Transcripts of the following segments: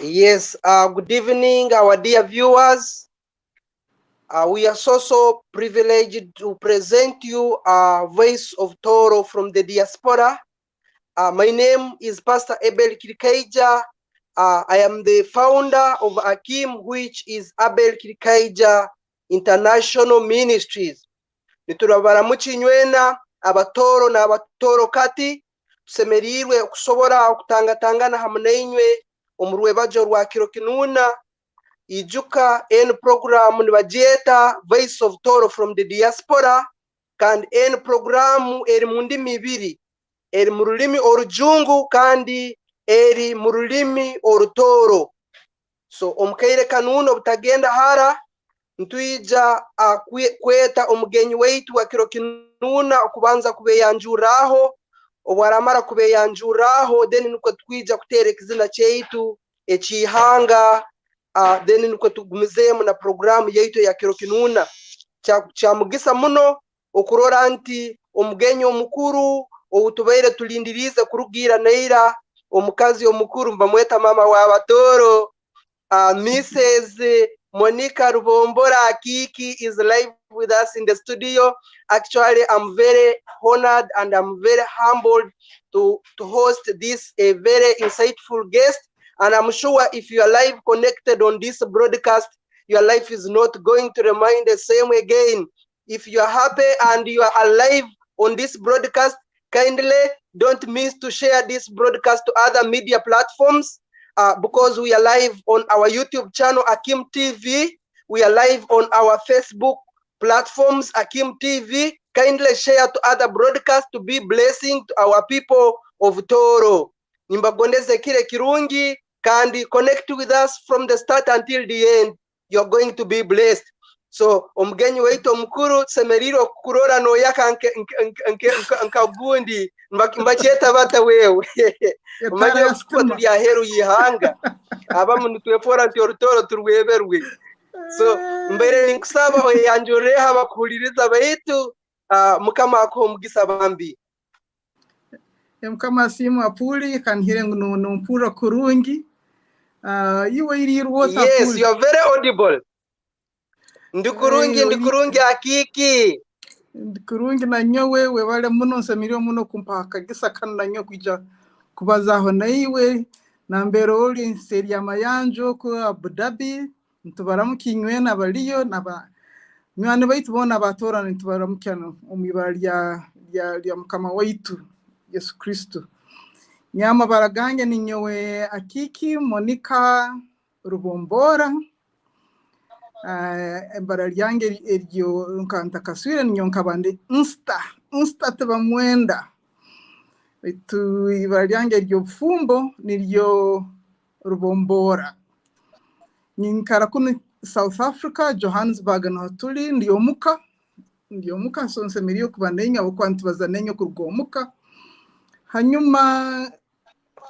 Yes, good evening, our dear viewers. We are so privileged to present you Voice of Toro from the diaspora. My name is Pastor Abel Kirikaija. I am the founder of AKIM, which is Abel Kirikaija International Ministries. Niturabaramutse inywena abatoro na abatoro kati tusemerirwe okusobora okutangatangana hamwe nainywe omurwebajo rwa kiro kinuna ijuka en program nibagyeta Voice of Toro from the diaspora kandi en program eri mu ndimi ibiri, eri mu rurimi orujungu kandi eri mu rurimi orutoro. So omukaire kanuno butagenda hara ntwija kweta omugenyi weitu wa kiro kinuna okubanza kubeyanjuraho obwaramara kubeyanjuraho then nuko twija kutereka izina cyeitu ekihanga then nuko tugumizemo na programu yeitu ya kiro kinuna cyamugisa muno okurora nti omugenyi omukuru obutubaire tulindirize kurugira neira omukazi omukuru mbamweta mama wa batoro Mrs. Monica Rubombora Akiki is live with us in the studio. Actually, I'm very honored and I'm very humbled to host this a very insightful guest. And I'm sure if you are live connected on this broadcast, your life is not going to remain the same again. If you are happy and you are alive on this broadcast, kindly don't miss to share this broadcast to other media platforms. Because we are live on our YouTube channel, AKIM TV. We are live on our Facebook platforms, AKIM TV. Kindly share to other broadcasts to be blessing to our people of Toro. Nimbagondeze kile kirungi, kandi connect with us from the start until the end. You're going to be blessed. So, omugenyi weitu mukuru semeriro kurora no yaka nkagundi mbacheta bata wewe umanye kuko tuli aheru yihanga abamu nitwefora nti orutoro turweberwe. So mbere ninkusaba oyanjure abakuliriza baitu mukama ako mugisa bambi mukama simu apuli kanhire no mpura kurungi iwe iri rwota. Yes, you are very audible. Ndikurungi Akiki. Ndikurungi na nyowe webale muno nsemirio muno kumpaka gisa kana nyo kuja kubazaho naiwe na mbero oli nseri ya mayanjo ku Abu Dhabi ntubaramukinywena baliyo naba mwana baitu bona batora ntubaramukyano omibali ya mukama waitu Yesu Kristo. Nyama baragange ni nyowe Akiki Monica Rubombora. Embara lyange eryo nkanta kaswire nyonkabande insta tebamwenda itu ibara lyange eryo fumbo niryo Rubombora. Ninkara kuno South Africa, Johannesburg no tuli ndiyo muka sonse miriyo kubandenya bokwantu bazanenyo kurgomuka hanyuma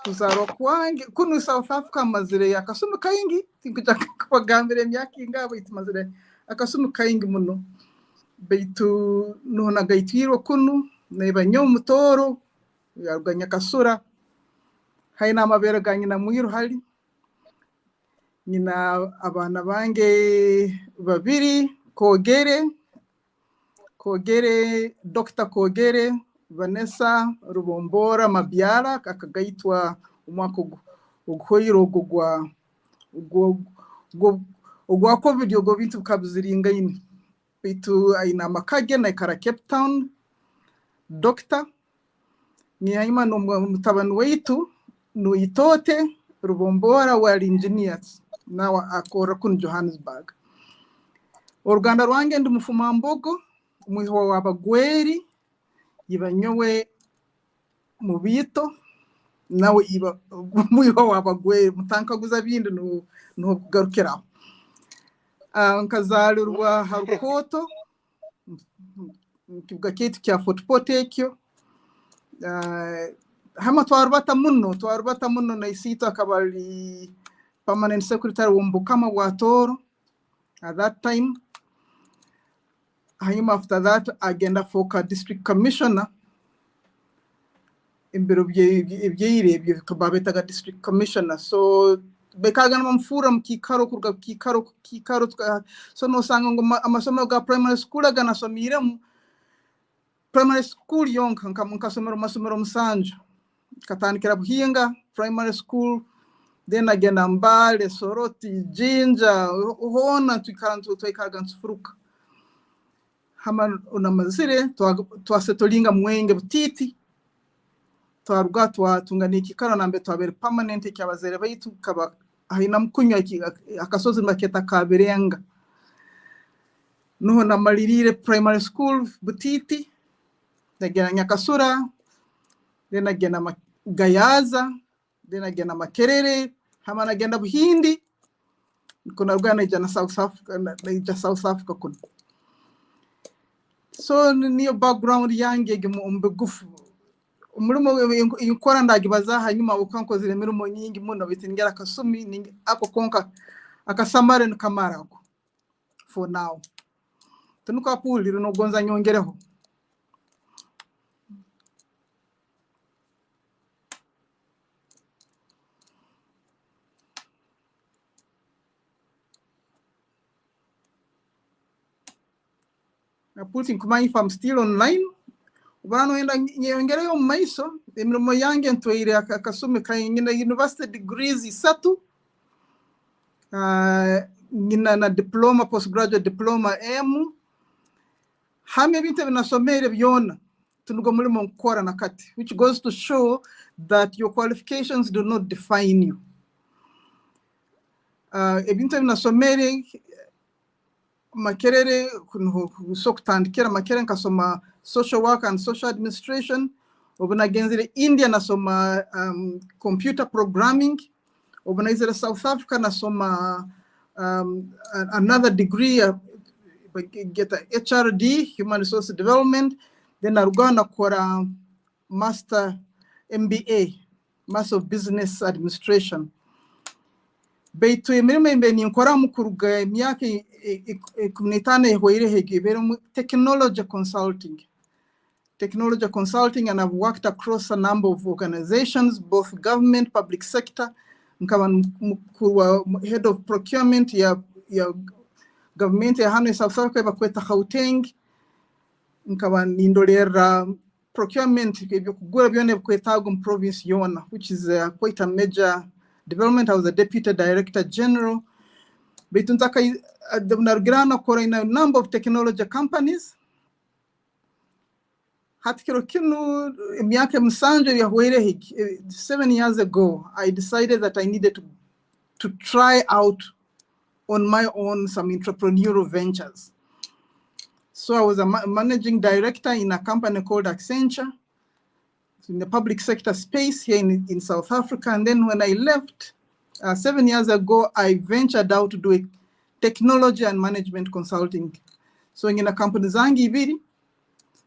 kuzaro kwange kuno South Africa mazire yakasumu kayingi tinkuja kubagambire myaka ingabo itumazire akasumu kayingi muno beitu nona gaitiro kuno nebanyo mutoro yaruganya kasura haina amabere ganyina muyiru hali nina abana bange babiri Kogere Dr. Kogere Vanessa Rubombora Mabyara akagaitwa umwaka ugoyiro gwa COVID yogo bintu kabuziringa yini bitu aina makage na ikara Cape Town. Dr. ni haima no mutabanu weitu no itote Rubombora wali engineers nawa akora kun Johannesburg. Uruganda rwange ndi mufuma mbogo mwiho wabagweri yibanyowe mubito nawe iba mwiho wabagweri mutankaguza bindi no kugarukira nkazalirwa harukoto kibuga kitu kya footpotekyo hama twarubata muno na isito akabali permanent secretary Wombukama Watoro at that time. After that, agenda for district commissioner. Imbiro bye kababeta district commissioner. So bekaga mamfura mkikaro kurga kikaro so no sango amasomo ga primary school aga nasomira primary school yonka nkasomero masomero msanju katanikira buhinga primary school then agenda Mbale Soroti Jinja hona twikaga nsufuruka hama unamazire twasetolinga Mwenge Butiti twaruga twatungana ikikaro nambe twabere permanent cyabazere bayitu kaba ahina mkunywa akasozi maketa kaberenga nuho namalirire primary school Butiti nagena Nyakasura then agena Gayaza then agena Makerere hama nagenda Buhindi kuna rugana jana South Africa kuna so niyo background yange mbegufu umurimo inkora ndagibaza hanyuma ukankoze imirimo nyingi muno bitingera kasumi ningi ako konka akasamare nkamarako for now tunuka puliro no gonza nyongereho na pulling kuma if I'm still online Ubano enda nyongereho maiso imirimo yange ntoire akasumi kayingina university degrees isatu ngina na diploma postgraduate diploma hame binte binasomere byona tunugo mulimo nkora nakati which goes to show that your qualifications do not define you ebinte binasomere Makerere sokutandikira Makerere nkasoma social work and social administration obunagenzire India nasoma computer programming obunagenzire South Africa nasoma another degree get a HRD human resource development then arugana kora master MBA master of business administration beitu emirimo imbe ni nkora mukuruga emyaka komunitane hoire hegibera technology consulting and I've worked across a number of organizations both government public sector nkaba head of procurement ya government ya hano South Africa bakweta Gauteng nkaba indolera procurement ebyo kugura byone kwetago mu province yona which is quite a major development. I was a deputy director general. Betuntaka nargrana kora in a number of technology companies. Hatikiro kinu miaka msanjo ya huere 7 years ago, I decided that I needed to try out on my own some entrepreneurial ventures. So I was a managing director in a company called Accenture in the public sector space here in South Africa. And then when I left 7 years ago, I ventured out to do technology and management consulting. So in a company zangi ibiri,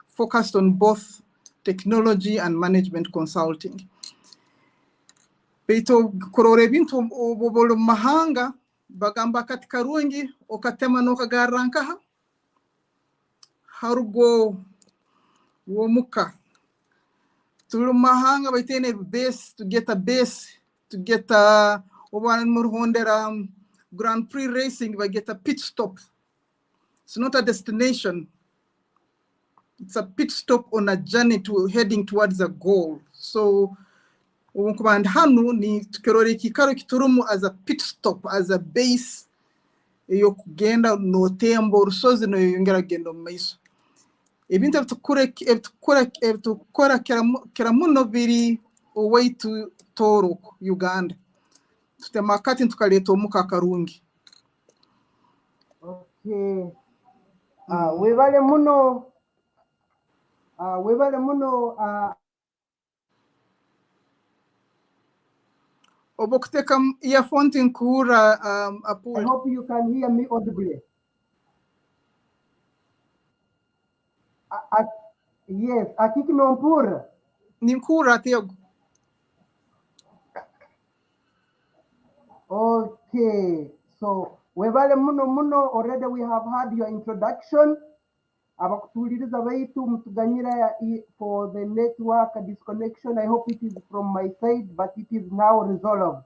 focused on both technology and management consulting. Beito korore bintu obolo mahanga bagamba katika ruengi okatema no kagaranka harugo womuka tulu mahanga baitene base to get a oban murhondera Grand Prix racing we get a pit stop. It's not a destination. It's a pit stop on a journey to heading towards a goal. So and hanu ni tukerore kikaro kiturumu as a pit stop, as a base yo kugenda no tembo rusozi no yongera gendo maiso ebintu tukora kera muno biri way to Toro Uganda tutemakati tukaleta omuka karungi. Okay. Webale muno obokuteka earphone nkura I hope you can hear me audibly. Yes, akiki nompura. Ninkura tego. Okay, so webale muno already we have had your introduction. Abakutuliriza baitu mutuganyira for the network disconnection. I hope it is from my side, but it is now resolved.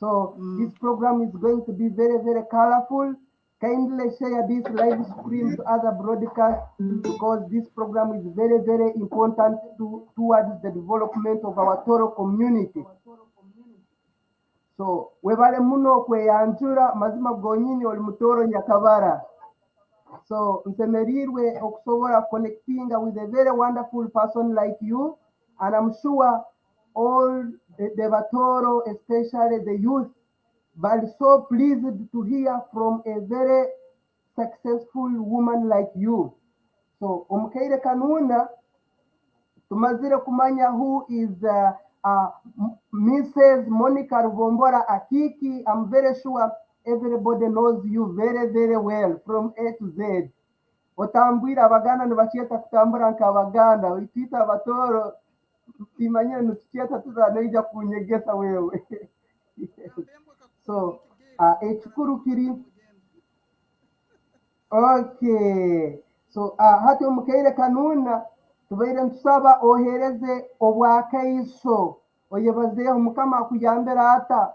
So this program is going to be very, very colorful. Kindly share this live stream to other broadcasts because this program is very, very important towards the development of our Toro community. So webale muno kweyanjura mazima gonyini oli mutoro Nyakabara. So nsemerirwe okusobola connecting with a very wonderful person like you, and I'm sure all the Batoro, especially the youth, but so pleased to hear from a very successful woman like you. So Omukaire Kanuna, tumazire kumanya who is Mrs. Monica Rugombora Akiki. I'm very sure everybody knows you very, very well from A to Z. Otambwira abaganda nibacheta kutambura nk'abaganda witita abatoro imanyire ntukieta tuzanoija kunyegesa wewe. So ekikuru kiri okay. So hati Omukaire Kanuna tubaire ntusaba ohereze obwakaiso oyebazeho Mukama akuyambira ata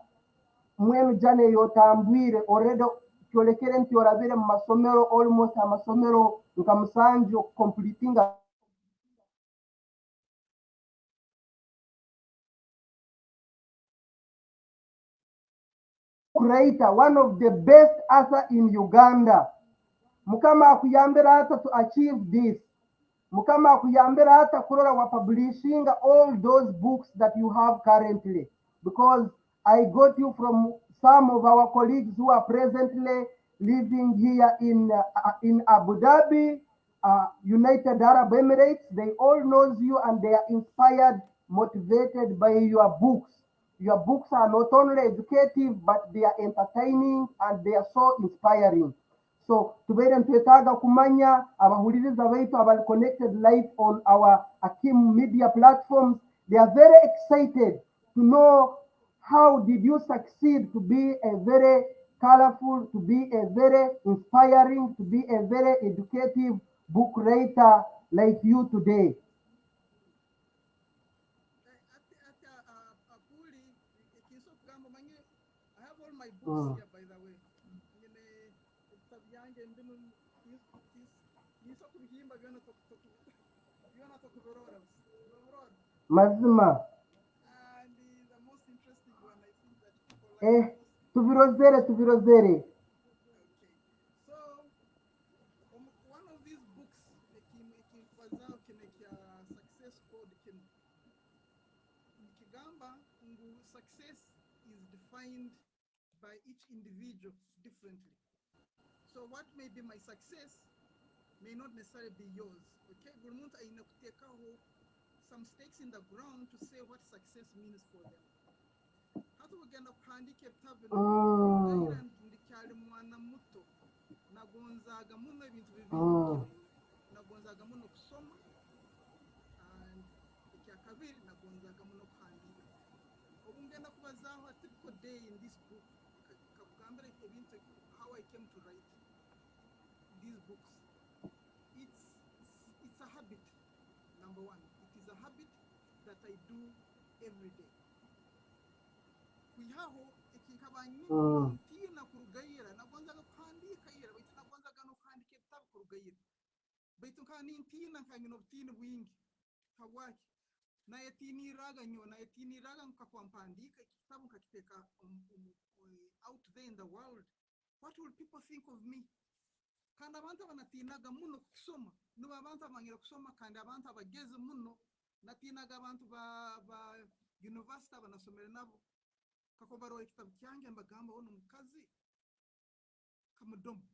mwenu jane yotambwire already kyolekere nti orabire mu masomero almost amasomero nka musanju completinga creator, one of the best author in Uganda. Mukama akuyambira ata to achieve this. Mukama akuyambira ata kurora wa publishing all those books that you have currently, because I got you from some of our colleagues who are presently living here in Abu Dhabi, United Arab Emirates. They all knows you and they are inspired, motivated by your books. Your books are not only educative, but they are entertaining and they are so inspiring. So tubeire ntwetaaga kumanya abahuliriza baitu abali connected live on our Akim media platforms. They are very excited to know how did you succeed to be a very colorful, to be a very inspiring, to be a very educative book writer like you today. I have all my books here, by the way. Mazima. And the most interesting one, I think that people like. Tubirozere. Okay. So, one of these books, success code Kigamba, success is defined by each individual differently. So what may be my success may not necessarily be yours. Okay, some stakes in the ground to say what success means for them. Hata ugenda kuhandika ebitabu ndikyali mwana muto nagonzaga muno ebintu bibiri nagonzaga muno kusoma and ekyakabiri nagonzaga muno kuhandika obu ngenda kubazaho a typical day in this book kakugambira ebintu how I came to write these books. It's a habit. Number one, it is a habit that I do every day. Kuyaho ekikabanye ntina kurugayira nagonzaga kuhandika ira baitu nagonzaga no kuhandika ebitabu kurugayira baitu nkani ntina nkanyino butini bwingi hawaki naye tiniraga nyo naye tiniraga nkakwampandika ekitabu nkakiteka out there in the world. What will people think of me? Kandi abantu abanatinaga muno kusoma nuba abantu amangira kusoma kandi abantu abageze muno natinaga abantu ba university abanasomera nabo kakobaro ekitabu kyange mbagamba ono mukazi kamudomo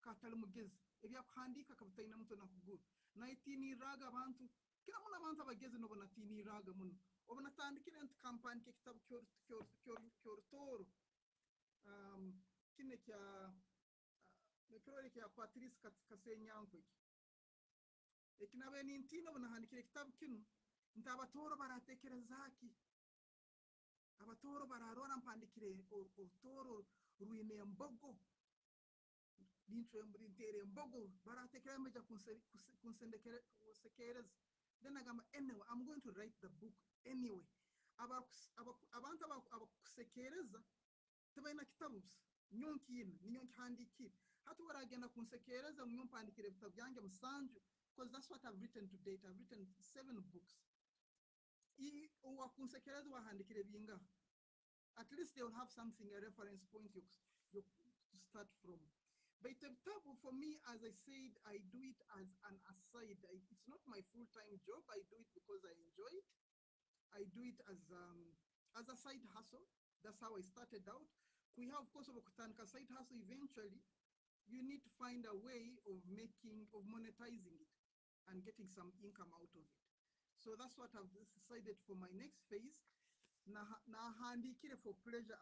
katali mugezi ebyakuhandika kabutaina muto nakugura naitiniraga abantu kila muno abantu abageze no bonatiniraga muno obonatandikira ent campaign ke kitabu kyortoro kine kya nekirori kya Patrice Kasenyankwe ekinabe nintino bonahandikira kitabu kino ntabatoro baratekerezaki abatoro bararora mpandikire otoro ruine mbogo lincho mbrintere mbogo baratekera meja kunsendekereza. Then anyway, I'm going to write the book anyway. Abantu abakusekereza tabaina kitabus nyonkin nyonki handiki hatu waragenda kunsekereza mnyompandikire vitabu byange musanju, because that's what I've written to date. I've written 7 books. Wakunsekereza wahandikire binga, at least they will have something, a reference point you to start from. But the vitabu for me, as I said, I do it as an aside. It's not my full-time job. I do it because I enjoy it. I do it as a side hustle. That's how I started out. We have, of course, a side hustle. Eventually, you need to find a way of monetizing it and getting some income out of it. So that's what I've decided for my next phase. Now handikire for pleasure.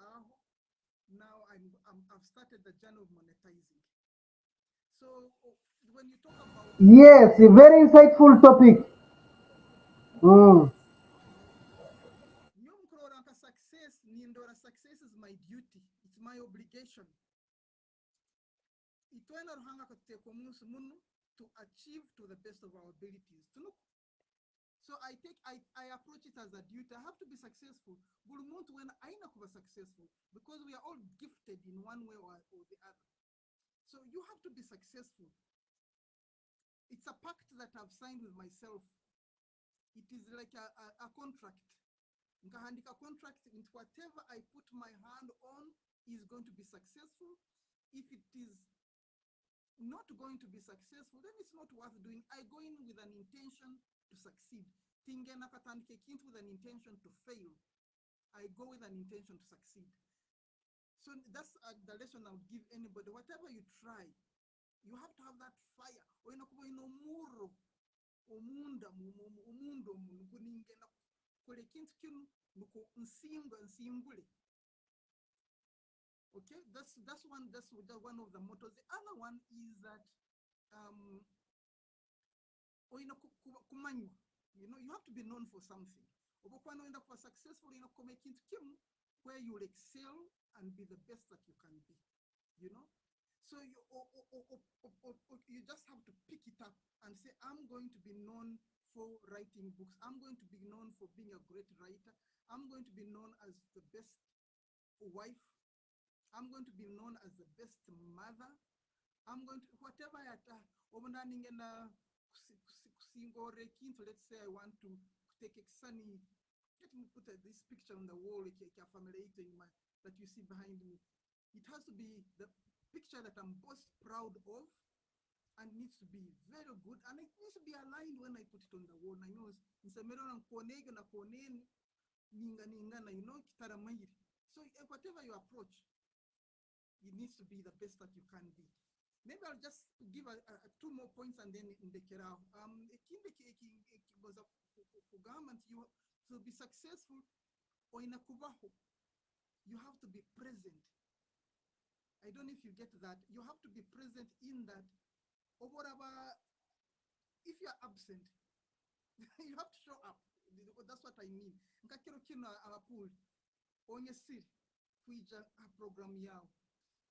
Now I've started the journey of monetizing. So when you talk about, yes, a very insightful topic. Success is my duty. It's my obligation. To achieve to the best of our abilities. So I approach it as a duty. I have to be successful. When I know successful, because we are all gifted in one way or the other. So you have to be successful. It's a pact that I've signed with myself. It is like a contract. A contract in whatever I put my hand on is going to be successful. If it is not going to be successful, then it's not worth doing. I go in with an intention to succeed. Tingena katandike kintu with an intention to fail. I go with an intention to succeed. So that's the lesson I would give anybody. Whatever you try, you have to have that fire. Okay, that's one of the mottos. The other one is that you have to be known for something. For successful, where you will excel and be the best that you can be. So you just have to pick it up and say, I'm going to be known for writing books. I'm going to be known for being a great writer. I'm going to be known as the best wife. I'm going to be known as the best mother. I'm going to, whatever I let's say I want to take a sunny, let me put this picture on the wall that you see behind me. It has to be the picture that I'm most proud of and needs to be very good, and it needs to be aligned when I put it on the wall. I know so whatever you approach, it needs to be the best that you can be. Maybe I'll just give 2 more points and then in the Kerao. Was a government, you to be successful or in a kubaho, you have to be present. I don't know if you get that. You have to be present in that. Or whatever, if you're absent, you have to show up. That's what I mean. On your seat, a program yao.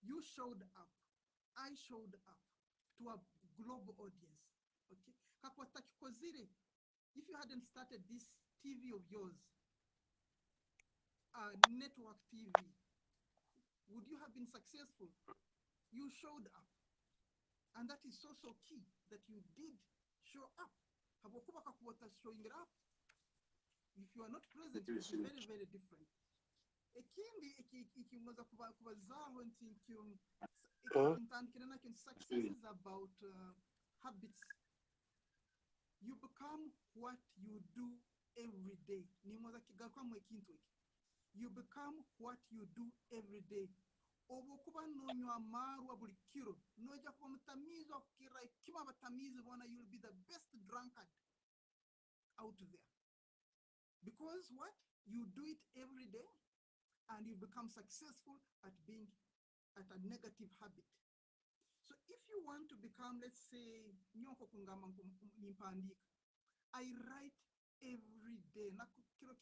You showed up. I showed up to a global audience. Okay. If you hadn't started this TV of yours, network TV, would you have been successful? You showed up. And that is so key that you did show up. Showing up. If you are not present, it is very, very different. Success is about habits. You become what you do every day. You become what you do every day. You'll be the best drunkard out there. Because what? You do it every day and you become successful at being at a negative habit. So if you want to become, let's say, I write every day.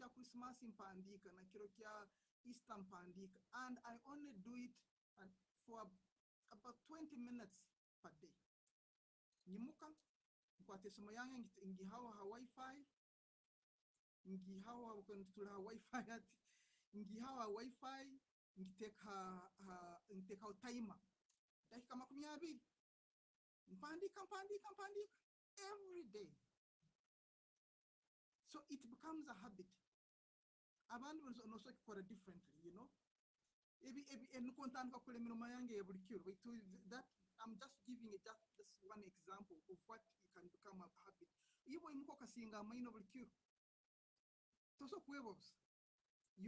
kya Christmas mpandika na kiro kya Easter mpandika, and I only do it for about 20 minutes per day. Nyimuka nkwate simu yange ngihawa ha wifi, ngihawa tula wifi ati ngihawa wifi, ngiteka timer dakika 20 mpandika every day. So it becomes a habit. Abantu also kora differently, you know. That I'm just giving it just one example of what it can become a habit. You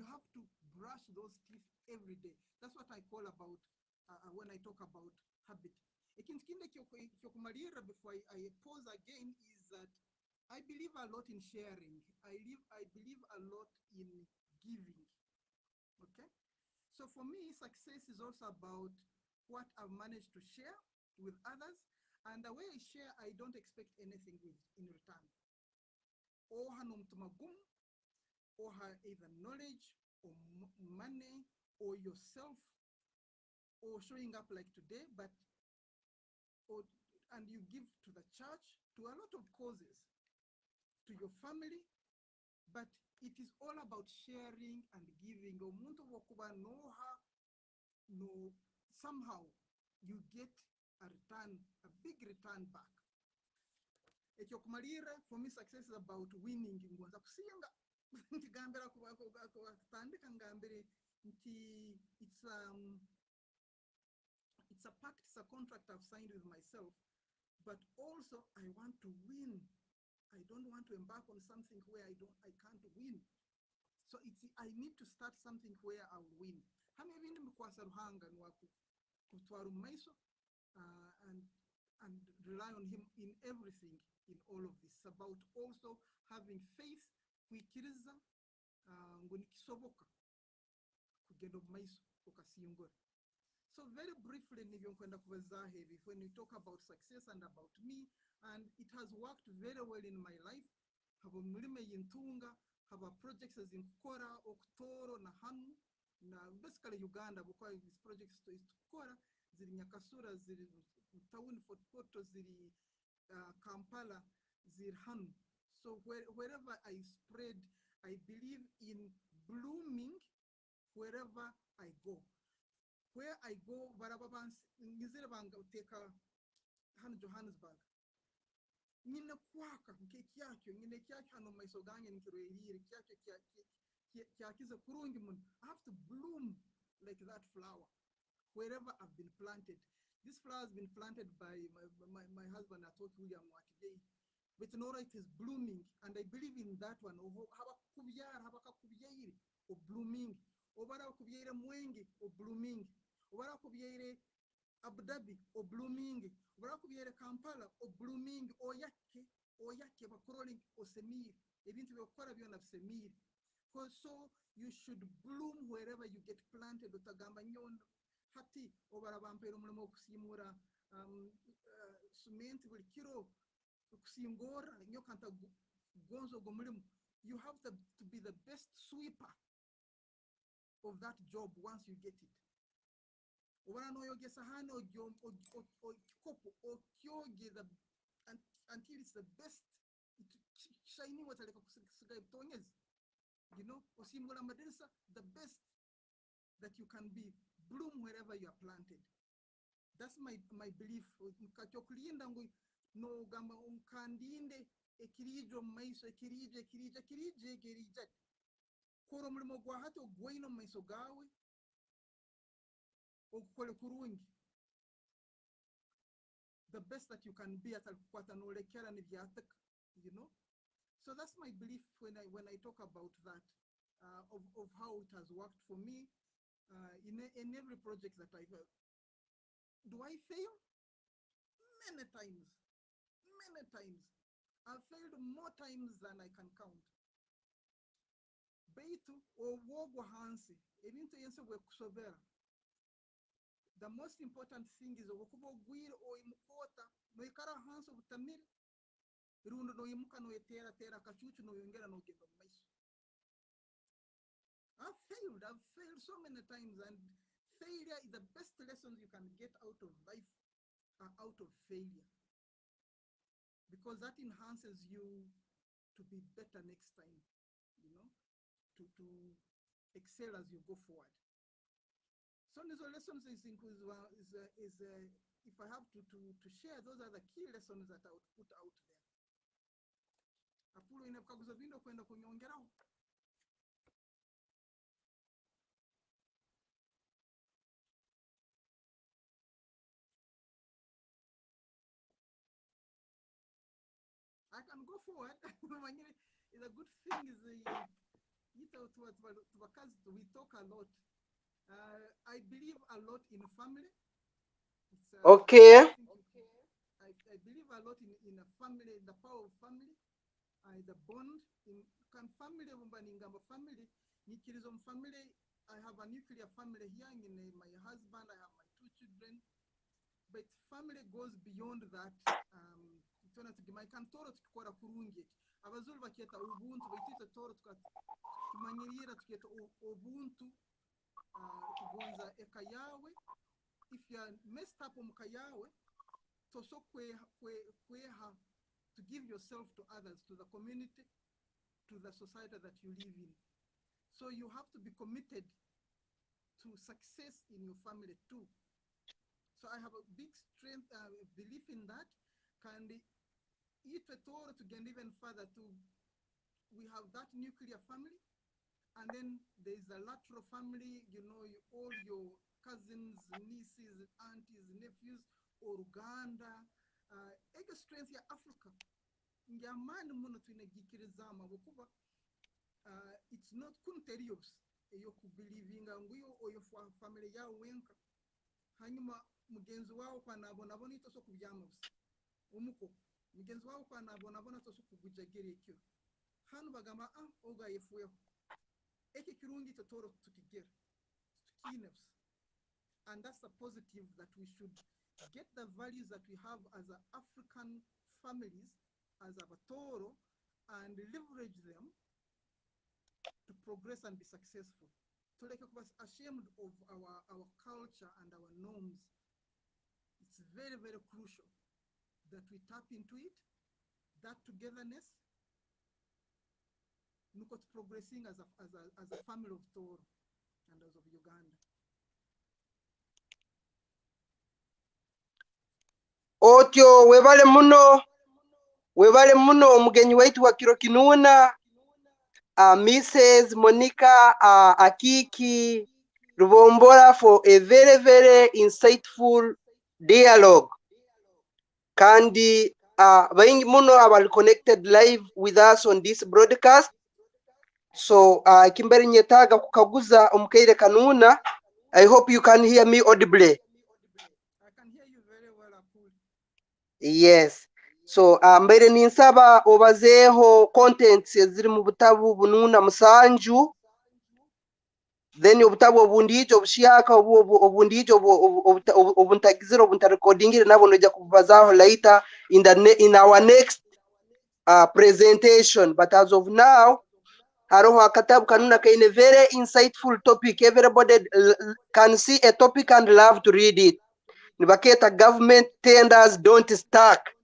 have to brush those teeth every day. That's what I call about when I talk about habit. Before I pause again is that I believe a lot in sharing. I believe a lot in giving. Okay? So for me, success is also about what I've managed to share with others. And the way I share, I don't expect anything in return. Or either knowledge or money or yourself or showing up like today, and you give to the church, to a lot of causes, to your family, but it is all about sharing and giving. Somehow you get a return, a big return back. For me, success is about winning. It's a pact, it's a contract I've signed with myself, but also I want to win. I don't want to embark on something where I can't win. So I need to start something where I'll win. And rely on him in everything, in all of this. It's about also having faith, so very briefly, when we talk about success and about me, and it has worked very well in my life. Have projects as in Kora, Oktoro, Nahanu, basically Uganda, because these projects is Kora, Ziri Nyakasura, Ziri Tawin Fort Porto, Ziri Kampala, Ziri Hanu. So wherever I spread, I believe in blooming wherever I go. Where I go, Barababans, Nizirabanga, take Han Johannesburg. Nina kwaka nkekiakyo ngine kyakyo hano maisoganye nkirwehire kyakiza kurungi mun. I have to bloom like that flower wherever I've been planted. This flower has been planted by my husband Atok William Wakijay, but no, it is blooming, and I believe in that one. Habakakubyayire or blooming, obara kubyayire mwenge or blooming, obara kubyayire Abu Dhabi or blooming, Barakubiere Kampala or blooming or yake bakoroli or semir, ebintu byokora byona semir. So you should bloom wherever you get planted. Utagamba nyondo hati obarabampero mulimo kusimura cement buli kiro kusingora nyokanta gonzo gomulimo. You have to be the best sweeper of that job once you get it. Until it's the best, shiny water like you know, the best that you can be. Bloom wherever you are planted. That's my belief. No gamba unkandinde ekirijo maiso ekirije koro mulimo gwa hato gwaino maiso gawe okukole kurungi. The best that you can be at alkukwata no lekera ni byatak, you know. So that's my belief when I talk about that, of how it has worked for me in every project that I've. Do I fail? Many times. Many times. I've failed more times than I can count. Beitu o wogo hansi ebintu yense bwe kusobera. The most important thing is okuba gwire o imukota no ikara hansi obutamire irundo no imuka no etera kachuchu no yongera no genda maiso. I've failed so many times, and failure is the best lessons you can get out of life, out of failure, because that enhances you to be better next time, you know, to excel as you go forward. So these lessons is if I have to share, those are the key lessons that I would put out there. Apulu inakaguza vindo kwenda kunyongeraho. I can go forward. It's a good thing is we talk a lot. I believe a lot in family. Okay. I believe a lot in a family, the power of family, the bond. In family, family, family. I have a nuclear family here in my husband. I have my 2 children, but family goes beyond that. Kantoro tukikora kurungi abazulu bakieta ubuntu baitita toro tumanyirira tukieta ubuntu kugonza eka yawe. If you are messed up omuka yawe toso kweha to give yourself to others, to the community, to the society that you live in. So you have to be committed to success in your family too. So I have a big strength, belief in that. Can eat a Torah to get even further to, we have that nuclear family, and then there's a lateral family, you know, all your cousins, nieces, aunties, nephews, Uganda, ega strength ya Africa. Ngamani muno tunegikirizama bukuba it's not kunterios eyo kubelivinga nguyo oyo family ya wenka hanyuma mugenzi wao kwa nabona itoso kubyama umuko mugenzi wao kwa nabona toso kugujagere ekyo hanu bagamba oga yefuya eki kirungi totoro tukigera tukineps, and that's a positive that we should get the values that we have as African families, as a Toro, and leverage them to progress and be successful. So like us ashamed of our culture and our norms. It's very, very crucial that we tap into it, that togetherness, look at progressing as a family of Toro and as of Uganda. Otyo webale muno omugenyi waitu wa kiro kinuna Mrs. Monica Akiki Rubombora for a very, very insightful dialogue. Kandi baingi muno abali connected live with us on this broadcast. So kimberi nyetaga kukaguza omukaire kanuna. I hope you can hear me audibly. I can hear you very well, Apul. Yes. So mbere ninsaba obazeho contents eziri mu butabu bununa musanju, then obutabu obundijo obushiyaka obundijo obuntagizira obuntarecordingire nabo noja kubazaho later in our next presentation. But as of now, haroho akatabu kanuna kaine very insightful topic. Everybody can see a topic and love to read it. Nibaketa government tenders don't stack.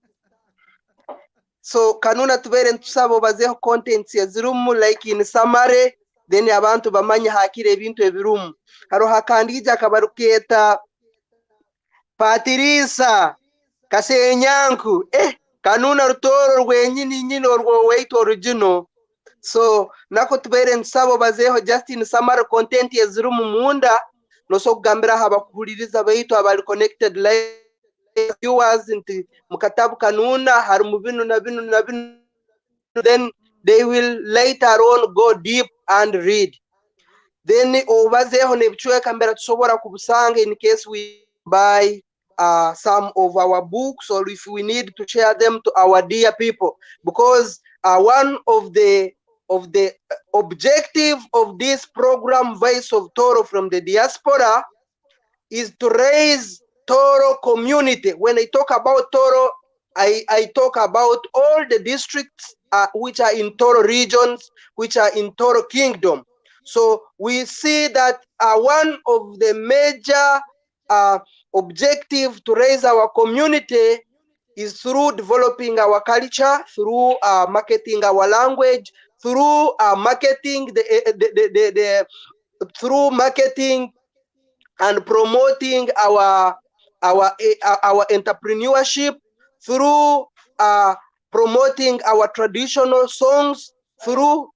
So kanuna tubere ntusabo bazeho contents yazirumu like in summary, then abantu bamanya hakire ebintu ebirumu. Haro hakandija akabaruketa Patirisa Kasenyanku kanuna rutoro rwenyini nyino rwo wait original. So nako tubere ntusabo bazeho just in summary content yazirumu munda no so kugambira habakuhuririza baitu abali connected live viewers into mukatabu kanuna hari mu binu na binu, then they will later on go deep and read. Then obazeho nebichweka mbera tusobora kubusanga in case we buy some of our books or if we need to share them to our dear people, because one of the objective of this program Voice of Toro from the Diaspora is to raise Toro community. When I talk about Toro, I talk about all the districts which are in Toro regions, which are in Toro Kingdom. So we see that one of the major objective to raise our community is through developing our culture, through marketing our language, through marketing through marketing and promoting our entrepreneurship, through promoting our traditional songs, through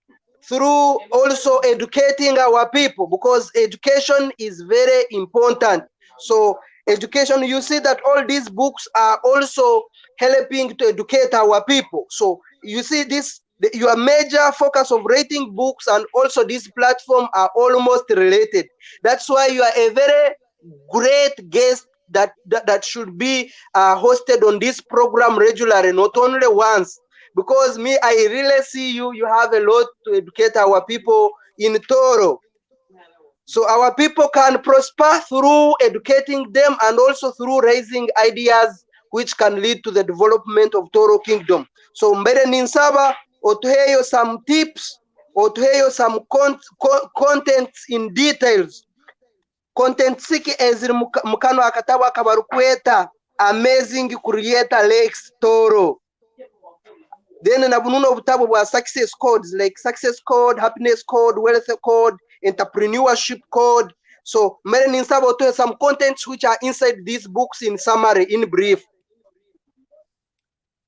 also educating our people, because education is very important. So education, you see that all these books are also helping to educate our people. So you see this, your major focus of writing books and also this platform are almost related. That's why you are a very great guest that should be hosted on this program regularly, not only once. Because me, I really see you have a lot to educate our people in Toro. So our people can prosper through educating them and also through raising ideas which can lead to the development of Toro Kingdom. So mbere ninsaba otuheyo some tips, otuheyo some contents in details. Content siki eziri mukano akataba akabarukweta Amazing Creator Lex Toro. Then nabununo butabo bwa success codes like success code, happiness code, wealth code, entrepreneurship code. So many ninsaba to some contents which are inside these books in summary, in brief.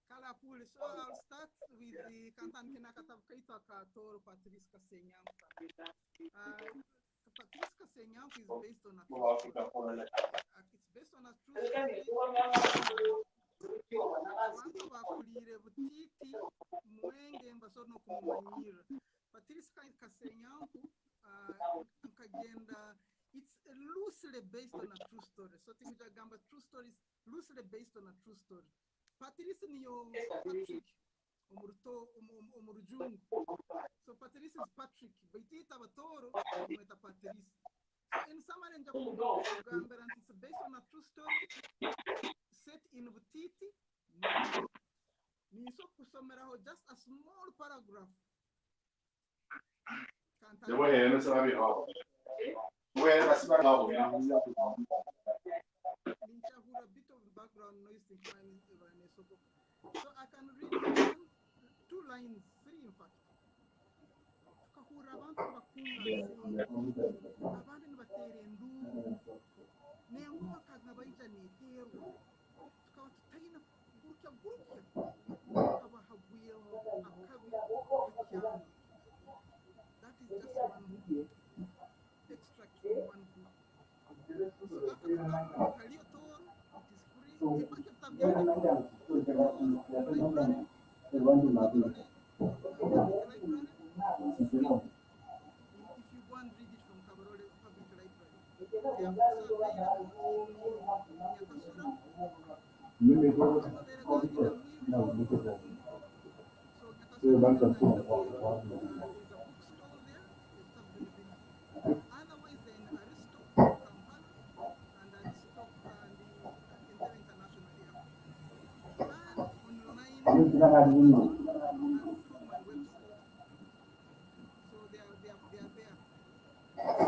So I'll start with the Kantan Kinakatab Kaitaka Toro Patriska Senyamka. Patriska Senyamka is based on a true story. It's based on a true story. Abantu bakulire butiti mwenge mbasono kumumanyira. Patriska Kasenyanku nkagenda, it's loosely based on a true story. So Timujagamba true stories loosely based on a true story. Patrice niyo Patrick umurujungu. So Patrice is Patrick. Baitita batoro umeta Patrice. So in summary njagamba it's based on a true story set in Butiti. Niso kusomeraho just a small paragraph. A bit of background noise. So I can read 2 lines, 3 in fact. Kahura abantu bakunda abantu batere ndu nengo kagnabaita netero tukawa tutayina gurukya aba habuye akabi. That is just one book. Extract from one book. So after Kalio Toro, it is free. If I kept up library, if you go and read it from Kabarole Public Library, they are also available in Nyakasura. Otherwise, then Aristo, Kampala, and Aristo and the International Airport. And online through my website. So they are there. This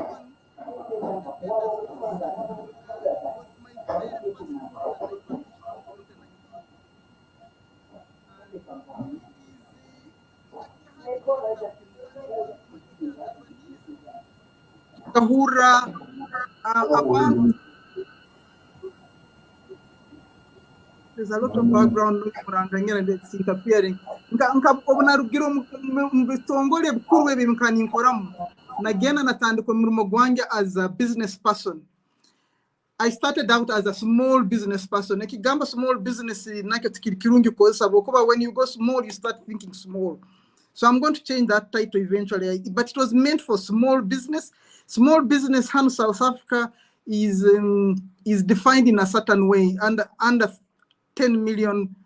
one was my very first book that I published in 2019. Kahura abantu. There's a lot of background noise muranganya and it's interfering. Nka obona rugiro mbitongole bukuru bimkanyinkораmu. Nagenda natandika umurimo gwanjye as a business person. I started out as a small business person. Nekigamba small business nake tikirungi kozesa bokuba when you go small you start thinking small. So I'm going to change that title eventually, but it was meant for small business. Small business in South Africa is defined in a certain way, under 10 million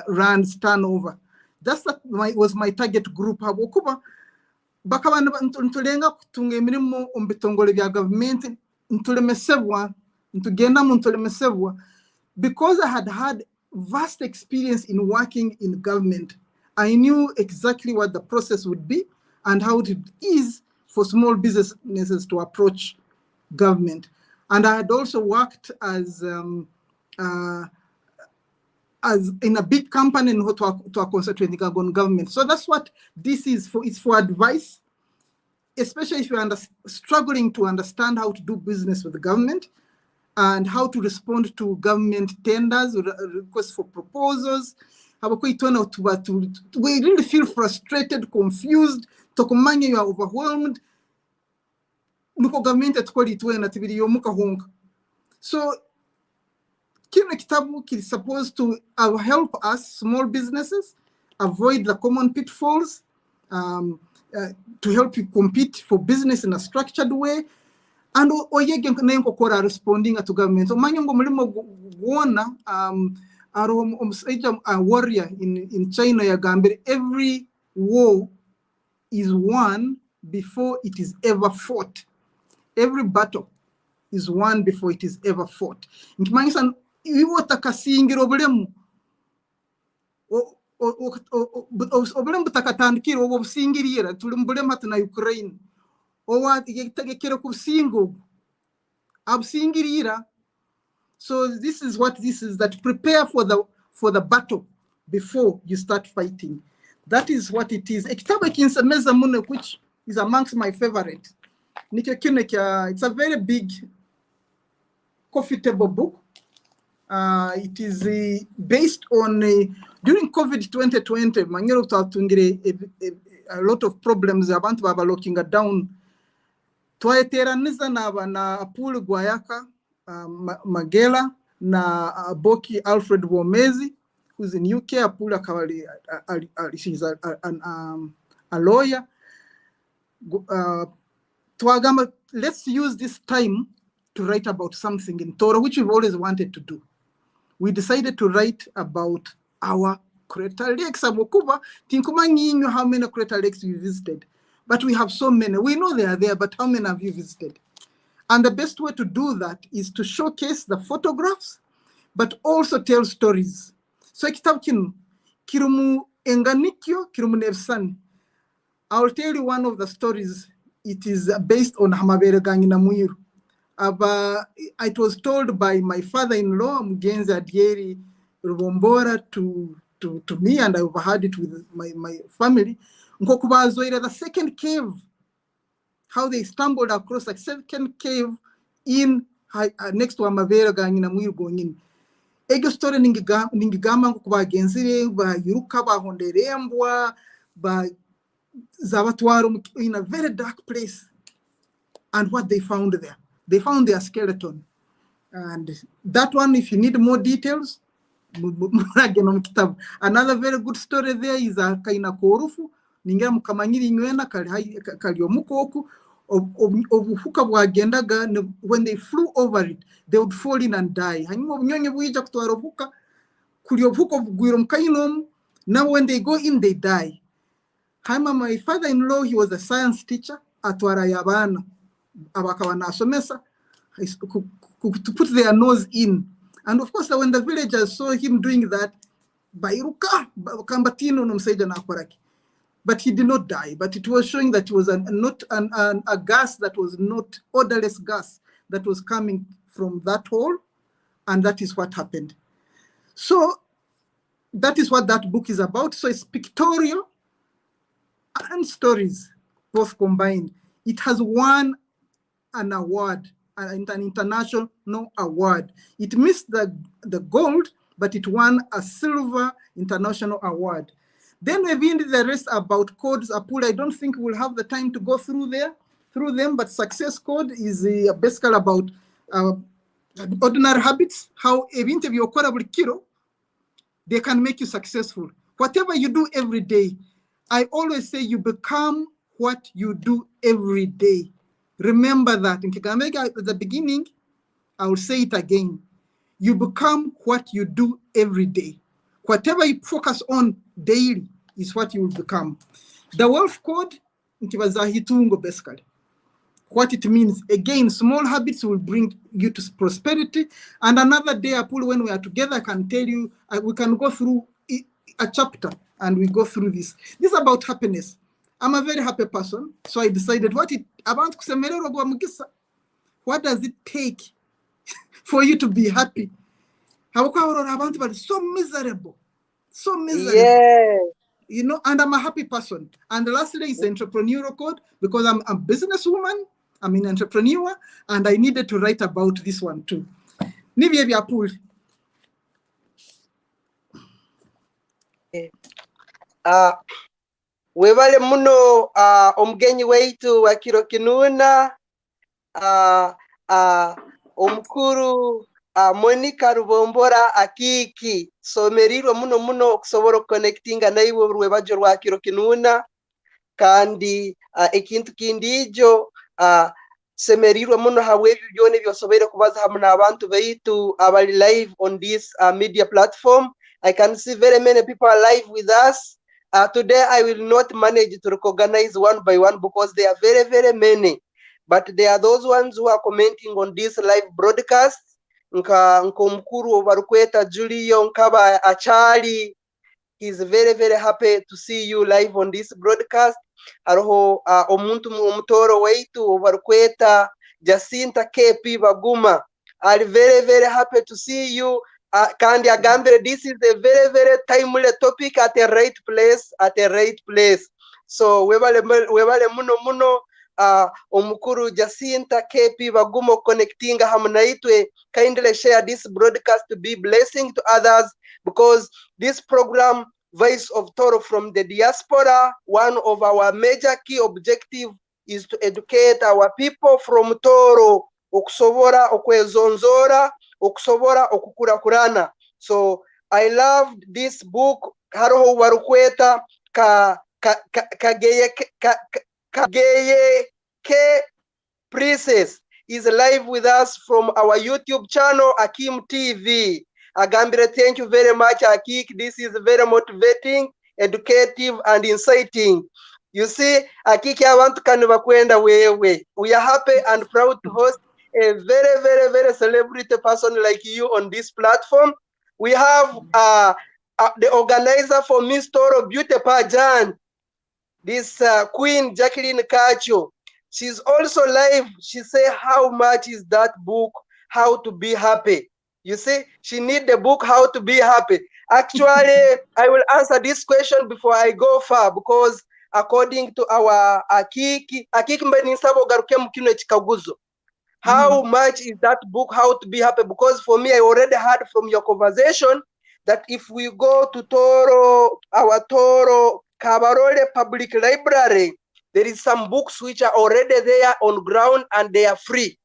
rands turnover. That's was my target group. Bakaba ntulenga kutunga emirimo ombitongole bya government ntulemesebwa ntugenda mu ntulemesebwa because I had vast experience in working in government. I knew exactly what the process would be and how it is for small businesses to approach government. And I had also worked as in a big company in to concentrating on government. So that's what this is for. It's for advice, especially if you're struggling to understand how to do business with the government and how to respond to government tenders or requests for proposals. We really feel frustrated, confused, you are overwhelmed. So kino kitabu is supposed to help us, small businesses, avoid the common pitfalls, to help you compete for business in a structured way, and responding to government. So a warrior in China yagambire, every war is won before it is ever fought. Every battle is won before it is ever fought. Nkimanyisa iwo takasingira obulemu obulemu butakatandikira obwo busingirira tuli mbulemu ati na Ukraine owa yetegekere kusingo abusingirira. So this is what this is, that prepare for the battle before you start fighting. That is what it is. Ekitabo kinsemeza muno, which is amongst my favorite. It's a very big, comfortable book. It is based on during COVID 2020. A lot of problems. Abantu baba looking down. Twaeteraniza na Apulu Guayaka, Magela, na Boki Alfred Womezi, who's in UK. Apulu Kawali, she's a lawyer. Let's use this time to write about something in Torah, which we've always wanted to do. We decided to write about our Crater Lakes. How many Crater Lakes we visited? But we have so many. We know they are there, but how many have you visited? And the best way to do that is to showcase the photographs, but also tell stories. So kirumu enganikyo, kirumu nevsan. I'll tell you one of the stories. It is based on Hamabere Gangina Muiru. It was told by my father-in-law, Mugenzi Adieri Rubombora, to me, and I overheard it with my family. The second cave, how they stumbled across the second cave in next to Hamabere Gangina Muiru going in. Ego story ningigama kuba genzire ba yuruka ba honderembwa ba Zavatwarum in a very dark place. And what they found there, they found their skeleton. And that one, if you need more details, another very good story there is a kaina korufu, ningira mukamanyiri nywena kaliomukoku, when they flew over it, they would fall in and die. Now when they go in, they die. My father-in-law, he was a science teacher at Warayabana, to put their nose in. And of course, when the villagers saw him doing that, but he did not die. But it was showing that it was not a gas that was not odorless gas that was coming from that hole, and that is what happened. So that is what that book is about. So it's pictorial and stories, both combined. It has won an award, an international award. It missed the gold, but it won a silver international award. Then we've been the rest about codes. Apula, I don't think we'll have the time to go through them, but success code is basically about ordinary habits, how they can make you successful. Whatever you do every day, I always say you become what you do every day. Remember that. In Kigamega at the beginning, I will say it again. You become what you do every day. Whatever you focus on daily is what you will become. The wealth code, basically. What it means, again, small habits will bring you to prosperity. And another day, Apul, when we are together, I can tell you, we can go through a chapter and we go through this. This is about happiness. I'm a very happy person, so I decided what does it take for you to be happy? So miserable. Yeah. You know, and I'm a happy person. And lastly is the entrepreneurial code, because I'm a businesswoman, I'm an entrepreneur, and I needed to write about this one too. Webale muno omugenyi weitu wa Kiro Kinuna, omukuru Monica Rubombora Akiki, somerirwe muno okusobora connectinga naiwe rwebajo rwa Kiro Kinuna, kandi ekintu kindi ijo semerirwe muno habwe ebyo byone byosobere kubaza hamwe n'abantu baitu abali live on this media platform. I can see very many people are live with us. Today I will not manage to recognize one by one because they are very, very many. But there are those ones who are commenting on this live broadcast. Nka mkuru Barukweta Julio Nkaba Achali, he's very, very happy to see you live on this broadcast. Aroho omuntu omutoro weitu Barukweta Jacinta KP Baguma are very, very happy to see you. Kandi agambire, this is a very, very timely topic at the right place. So webale muno omukuru Jacinta KP Bagumo connecting hamunaitwe, kindly share this broadcast to be blessing to others, because this program Voice of Toro from the Diaspora, one of our major key objective is to educate our people from Toro, okusobora okwezonzora, okusobora okukurakurana. So I loved this book. Haroho Warukweta Kageye K Princess is live with us from our YouTube channel Akim TV. Agambire, thank you very much, Akik. This is very motivating, educative, and inciting. You see, Akiki, I want to kwenda wewe. We are happy and proud to host a very, very, very celebrity person like you on this platform. We have the organizer for Miss Toro Beauty Pageant, this Queen Jacqueline Cacho. She's also live. She say, how much is that book, How to Be Happy? You see, she need the book, How to Be Happy. Actually, I will answer this question before I go far, because according to our Akiki Mbeninsabo Garuke Mukino Chikaguzo, how much is that book, How to Be Happy? Because for me, I already heard from your conversation that if we go to our Toro Kabarole Public Library, there is some books which are already there on ground and they are free.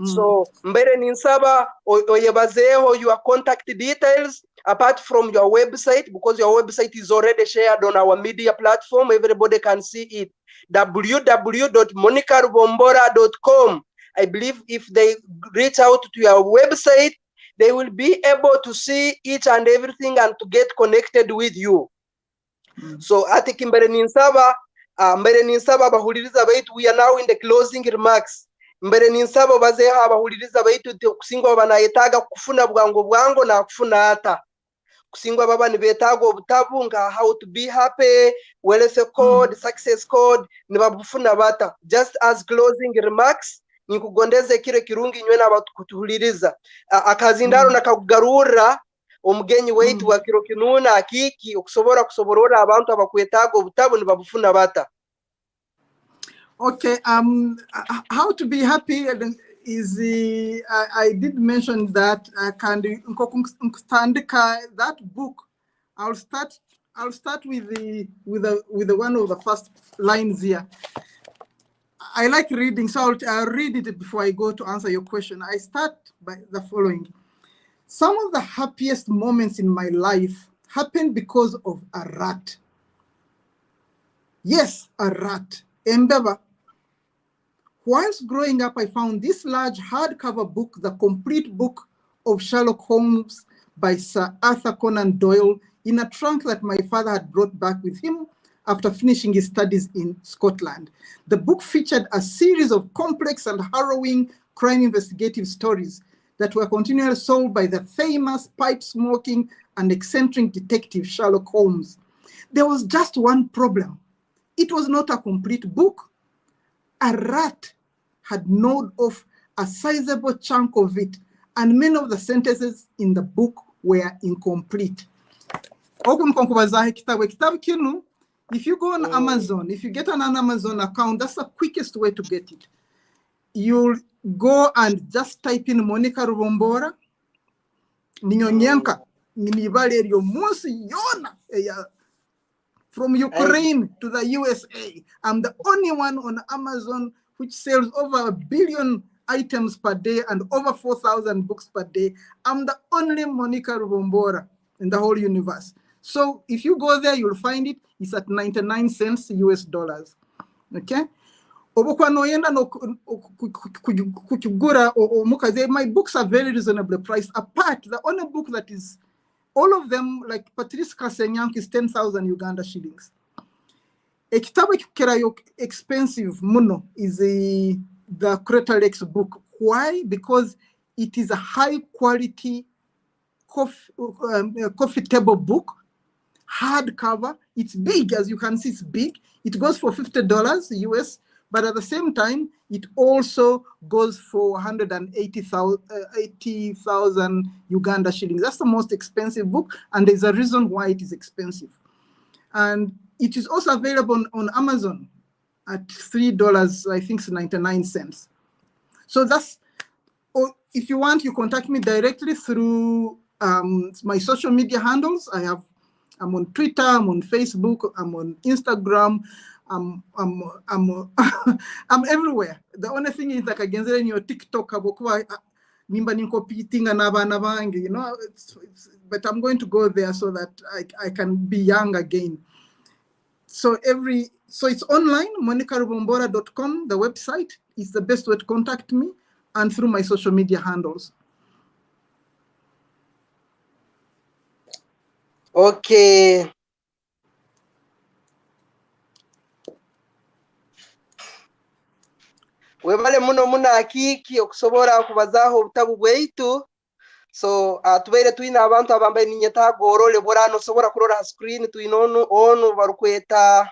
So mbere ninsaba oyebazeho your contact details apart from your website, because your website is already shared on our media platform. Everybody can see it. www.monicarubombora.com. I believe if they reach out to your website, they will be able to see each and everything and to get connected with you. So ati kimbere ninsaba bahuliriza baitu, we are now in the closing remarks. Mbere ninsaba bazeho abahuliriza baitu kusingwa banayetaga kufuna bwango na kufuna hata kusingwa baba nibetaga obutabu nga How to Be Happy, wealth code, success code nibabufuna bata. Just as closing remarks, nikugondeze kire kirungi nywe n'abatuhuliriza akazindaro nakakugarura omugenyi weitu wa Kiro Kinuna Akiki okusoborora abantu abakwetaga obutabu nibabufuna bata. Okay, How to Be Happy is I did mention that that book. I'll start with the one of the first lines here. I like reading, so I'll read it before I go to answer your question. I start by the following. Some of the happiest moments in my life happened because of a rat. Yes, a rat. Embeba. Whilst growing up, I found this large hardcover book, The Complete Book of Sherlock Holmes by Sir Arthur Conan Doyle, in a trunk that my father had brought back with him after finishing his studies in Scotland. The book featured a series of complex and harrowing crime investigative stories that were continually solved by the famous pipe-smoking and eccentric detective Sherlock Holmes. There was just one problem. It was not a complete book. A rat had gnawed off a sizable chunk of it, and many of the sentences in the book were incomplete. If you go on Amazon, if you get an Amazon account, that's the quickest way to get it. You'll go and just type in Monica Rubombora. From Ukraine to the USA. I'm the only one on Amazon which sells over 1 billion items per day and over 4,000 books per day. I'm the only Monica Rubombora in the whole universe. So if you go there, you'll find it. It's at 99 cents US dollars. Okay? My books are very reasonably priced. Apart, the only book that is, all of them, like Patrice Kasenyank, is 10,000 Uganda shillings. A kitabu kirayo expensive muno is the Crater Lakes book. Why? Because it is a high quality coffee table book, hardcover. It's big, as you can see, it's big. It goes for $50 US, but at the same time, it also goes for 180,000 Uganda shillings. That's the most expensive book, and there's a reason why it is expensive. And it is also available on Amazon at $3, I think it's 99 cents. So that's, or if you want, you contact me directly through my social media handles. I'm on Twitter, I'm on Facebook, I'm on Instagram, I'm everywhere. The only thing is like against your TikTok, you know, but I'm going to go there so that I can be young again. So it's online, monicarubombora.com, the website is the best way to contact me, and through my social media handles. Okay. Webale muno muna akiki okusobora kubazaho obutabu bwaitu. So tubeire tuina abantu abambaye ninyetagorole borano sobora kurora screen tuinono onu barukweta.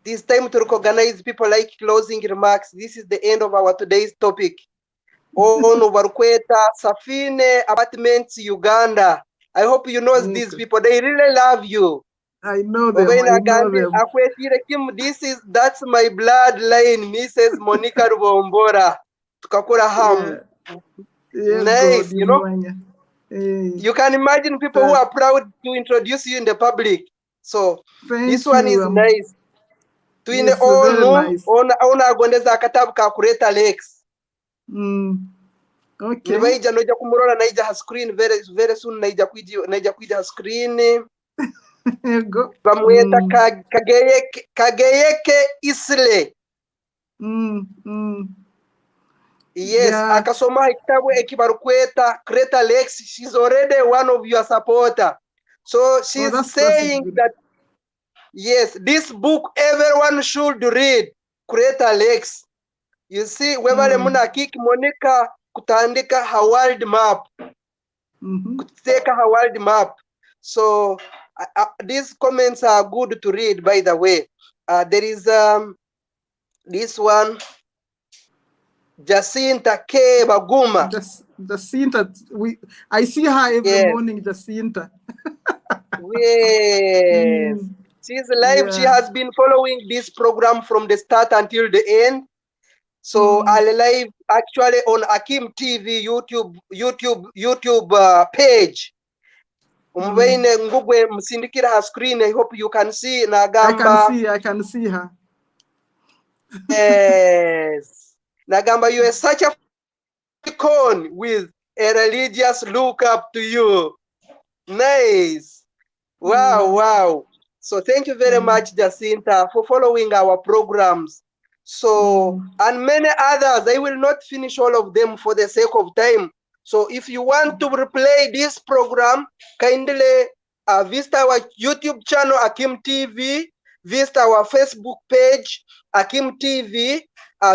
This time to recognize people like closing remarks. This is the end of our today's topic. Onu barukweta Safine Apartments Uganda. I hope you know these people. They really love you. I know them. I know them. That's my bloodline, Mrs. Monica Rubombora. Tukakura ham. Yeah, nice, God, you know. Hey. You can imagine people who are proud to introduce you in the public. So this one is nice. Twine onu ona gondeza katabu ka Crater Lakes. Okay. Nibaija noja kumurora naija screen very soon naija kuija screen. Bamweta Kageyeke Isle. Yes, yeah. Akasoma kitabu ekibarukweta Crater Lakes. She's already one of your supporter. So she's saying that yes, this book everyone should read, Crater Lakes. You see, webale muna kiki Monica kutandika her world map. Kuteka her world map. So these comments are good to read, by the way. There is this one, Jacinta K. Baguma. Jacinta, I see her every morning, Jacinta. Yes. She's live. Yeah. She has been following this program from the start until the end. So I'll live actually on Akim TV YouTube page. Msindikira her screen. I hope you can see Nagamba. I can see her. Yes. Nagamba, you are such a icon with a religious look up to you. Nice. Wow, wow. So thank you very much, Jacinta, for following our programs. So, and many others, I will not finish all of them for the sake of time. So if you want to replay this program, kindly visit our YouTube channel, Akim TV, visit our Facebook page, Akim TV,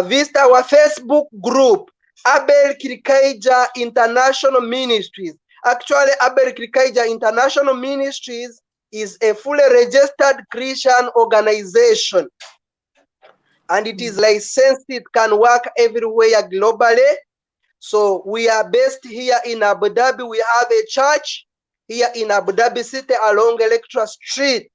visit our Facebook group, Abel Kirikaija International Ministries. Actually, Abel Kirikaija International Ministries is a fully registered Christian organization, and it is licensed. It can work everywhere globally. So we are based here in Abu Dhabi. We have a church here in Abu Dhabi City along Electra Street.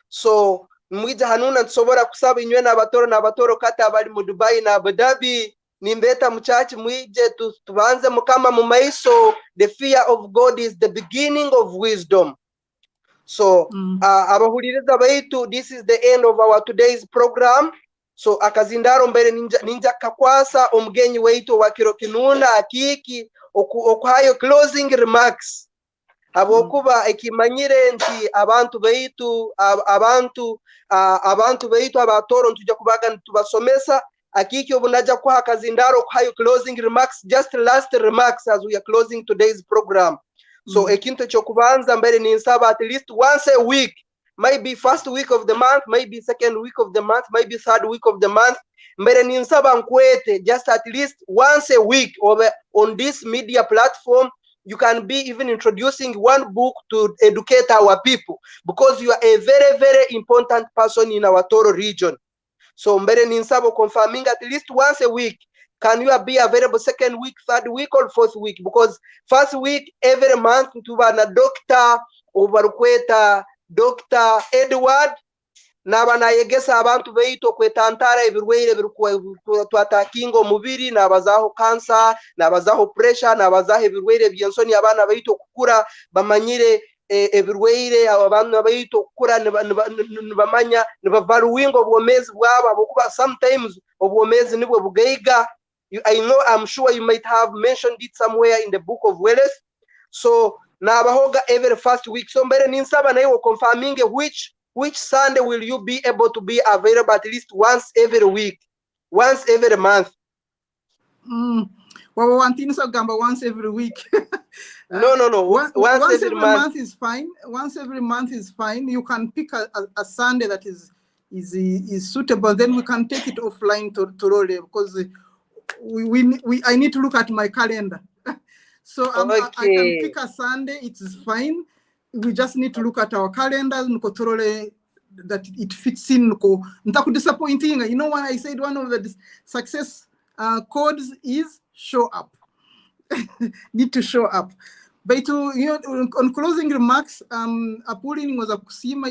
So mwija hanuna nsobora kusaba inywe n'abatoro kati abali mu Dubai na Abu Dhabi nimbeta mu church mwije tubanze mukama mu maiso. The fear of God is the beginning of wisdom. So abahuliriza baitu, this is the end of our today's program. So akazindaro mbere ninja kakwasa omugenyi waitu wa kiro kinuna akiki okuhayo closing remarks. Abokuba ekimanyire nti abantu baitu abatoro ntujja kubaga tubasomesa akiki obunaja kwa akazindaro okuhayo closing remarks, just last remarks as we are closing today's program. So ekintu kyokubanza mbere ninsaba at least once a week, maybe first week of the month, maybe second week of the month, maybe third week of the month, mbere ninsaba nkwete just at least once a week on this media platform. You can be even introducing one book to educate our people, because you are a very, very important person in our Toro region. So mbere ninsaba confirming at least once a week. Can you be available second week, third week, or fourth week? Because first week, every month, tuba na Dr. Obarukweta, Dr. Edward, nabana yegesa abantu beito kwetantara ebirweire twatakingo mubiri nabazaho cancer, nabazaho pressure, nabazaho ebirweire byensoni abana beito kukura bamanyire ebirweire abantu beito kukura nibamanya nibavaruwingo obwomezi bwaba bokuba sometimes obwomezi nibwo bugeiga. I'm sure you might have mentioned it somewhere in the book of Welleth. So nabahoga every first week. So mbere ninsaba na iwo confirming which Sunday will you be able to be available at least once every week, once every month? Well, one thing is once every week. No. Once every month is fine. Once every month is fine. You can pick a Sunday that is suitable. Then we can take it offline to roll it, because I need to look at my calendar. So I can pick a Sunday. It is fine. We just need to look at our calendars that it fits in. Disappointing. You know what I said? One of the success codes is show up. Need to show up. But on closing remarks, Apulin was a kusima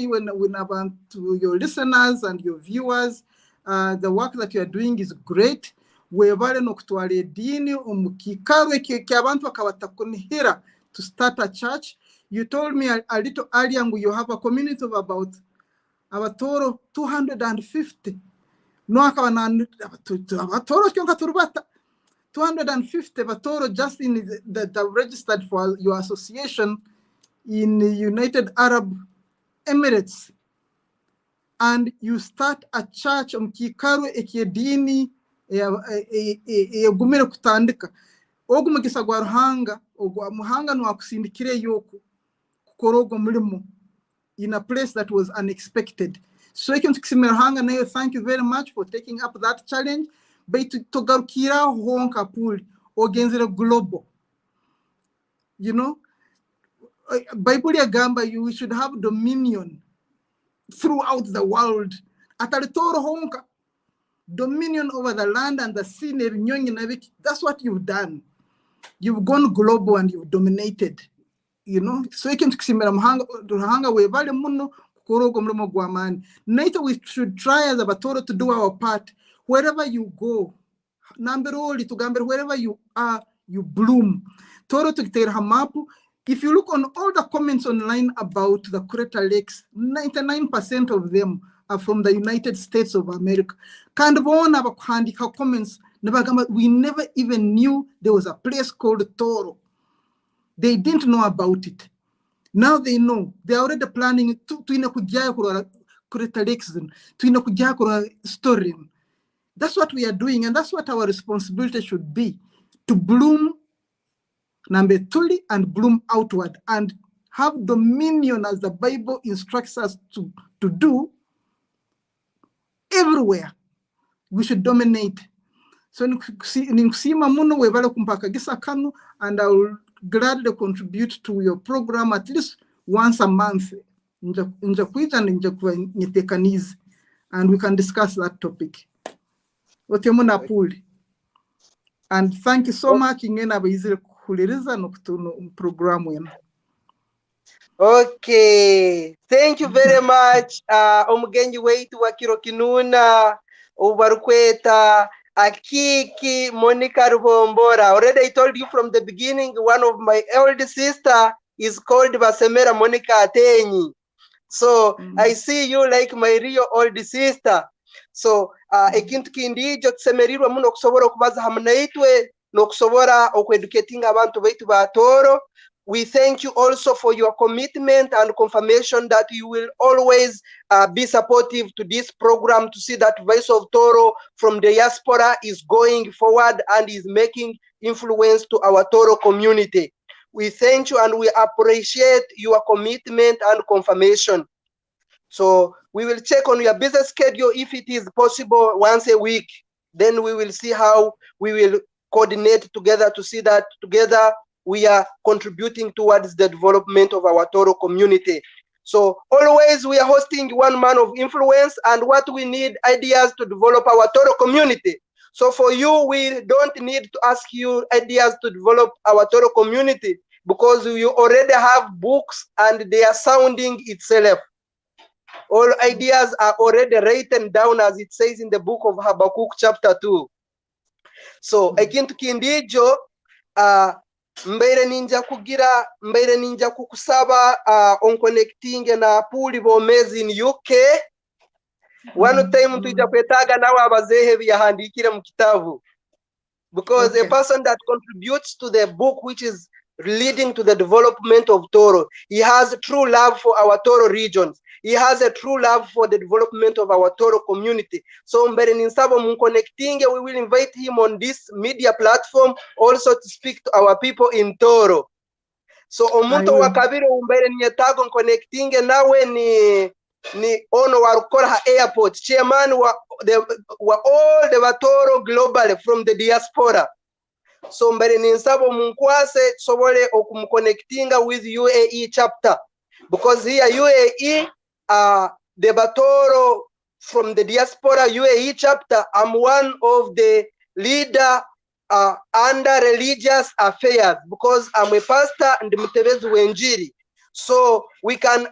to your listeners and your viewers. The work that you are doing is great. Webale nokutwale dini umukikawe kyabantu akabatakunihira to start a church. You told me a little earlier you have a community of about abatoro 250. No akawana abatoro kyonka turubata 250 abatoro just in the registered for your association in the United Arab Emirates, and you start a church umukikawe ekyedini gumire kutandika ogumugisa gwa ruhanga muhanga nwakusindikire yoko kukorogo mulimo in a place that was unexpected. So I can ruhanga nayo, thank you very much for taking up that challenge. But to garukira honka pool ogenzere global, Bible yagamba we should have dominion throughout the world. Atalitoro honka dominion over the land and the sea. That's what you've done. You've gone global and you've dominated. So you can we should try as a batoro to do our part. Wherever you go, wherever you are, you bloom. Toro to hamapu. If you look on all the comments online about the Crater Lakes, 99% of them are from the United States of America. Comments, we never even knew there was a place called Toro. They didn't know about it. Now they know. They're already planning to Crater Lakes, story. That's what we are doing, and that's what our responsibility should be, to bloom Nambetuli and bloom outward and have dominion as the Bible instructs us to do. Everywhere we should dominate. So nikusima muno webale kumpaka gisa kanu, and I will gladly contribute to your program at least once a month. nja kuija nja kuwa nyitekanize, and we can discuss that topic. Otemuna puli. And thank you so much ingena bayizire kuhuliriza no kutuno programu yenu. Okay, thank you very much. Omugenyi wetu wa Kiro Kinuna ubarukweta Akiki Monica Rubombora. Already I told you from the beginning, one of my eldest sister is called Basemera Monica Atenyi. So I see you like my real old sister. So ekintu kindijo tusemerirwa muno kusobora okubaza hamwe naitwe no kusobora okweducating abantu baitu ba Toro. We thank you also for your commitment and confirmation that you will always be supportive to this program to see that Voice of Toro from the diaspora is going forward and is making influence to our Toro community. We thank you and we appreciate your commitment and confirmation. So we will check on your business schedule if it is possible once a week. Then we will see how we will coordinate together to see that together we are contributing towards the development of our Toro community. So always we are hosting one man of influence, and what we need ideas to develop our Toro community. So for you, we don't need to ask you ideas to develop our Toro community because you already have books and they are sounding itself. All ideas are already written down as it says in the book of Habakkuk chapter 2. So ekintu kindijo mbere ninja kukusaba on connecting na puli bomezi in UK. One time tuija kwetaga nawe abazehe byahandikire mu kitabu, because a person that contributes to the book which is leading to the development of Toro, he has a true love for our Toro regions. He has a true love for the development of our Toro community. So mbere ninsabo connecting, we will invite him on this media platform also to speak to our people in Toro. So omuntu wa kabiri mbere nyetago connecting nawe ni ono wa airport, chairman wa all the Toro globally from the diaspora. So mbere ninsabo munkwase sobole okumconnectinga with UAE chapter, because here UAE the Batoro from the diaspora UAE chapter, I'm one of the leader under religious affairs because I'm a pastor and Mutebezi Wenjiri. So we can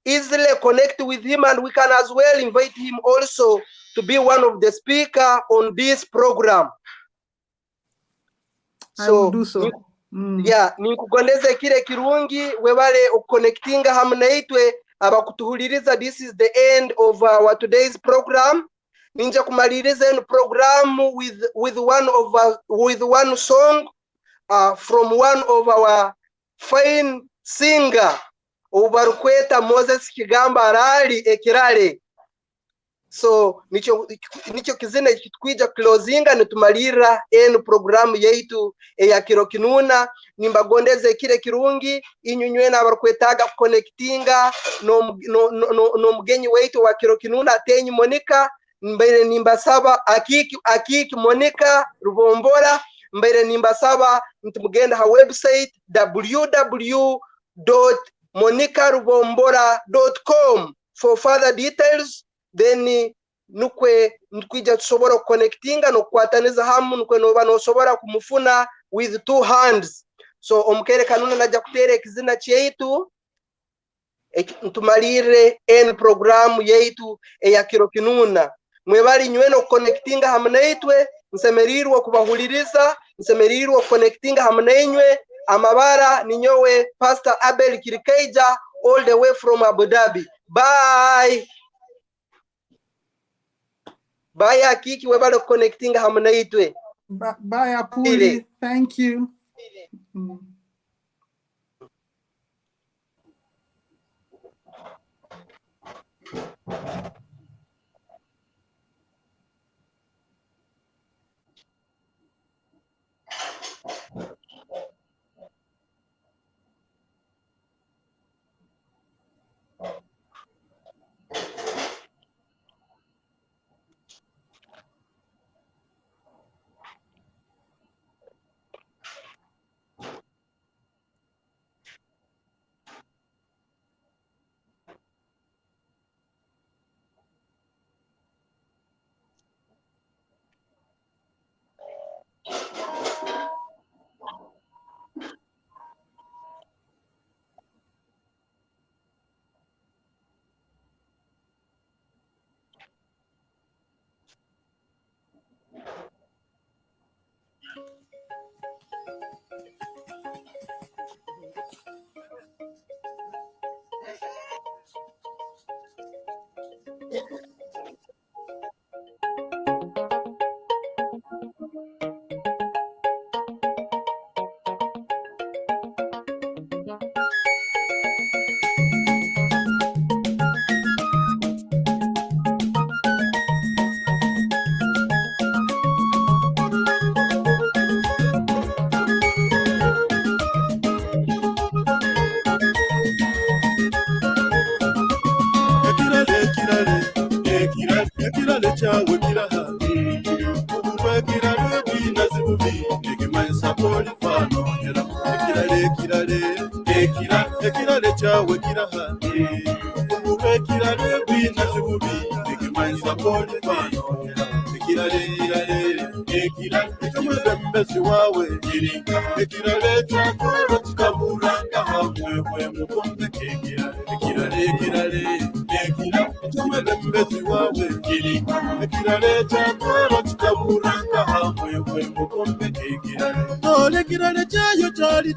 easily connect with him, and we can as well invite him also to be one of the speaker on this program. I will do so. Yeah, nikugondeze kile kirungi webale connectinga hamnaitwe abakutuhuliriza. This is the end of our today's program. Ninja kumaliriza program with one song from one of our fine singer Ubarukweta Moses Kigamba Rali Ekirale. So nicho kizina kitkwija closinga nitumalira program yaitu ya Kiro Kinuna. Nimbagondeze kile kirungi inyunywe na abarukwetaga connectinga no mugenyi waitu wa Kiro Kinuna Atenyi Monica. Mbere nimbasaba akiki Monica Rubombora. Mbere nimbasaba ntumugenda ha website www.monicarubombora.com for further details. Then nukwija tusobora connectinga no kwataniza hamu nukwe noba no sobora kumufuna with two hands. So omukere kanuna naja kutere kizina cheitu ntumalire program yeitu ya Kiro Kinuna. Mwebali nyweno connectinga hamnaitwe nsemerirwa kubahuliriza, nsemerirwa connectinga hamnainywe. Amabara ninyowe Pastor Abel Kirikeja all the way from Abu Dhabi. Bye. Bye Akiki webale connecting hamnaitwe. Bye Apuli. Thank you.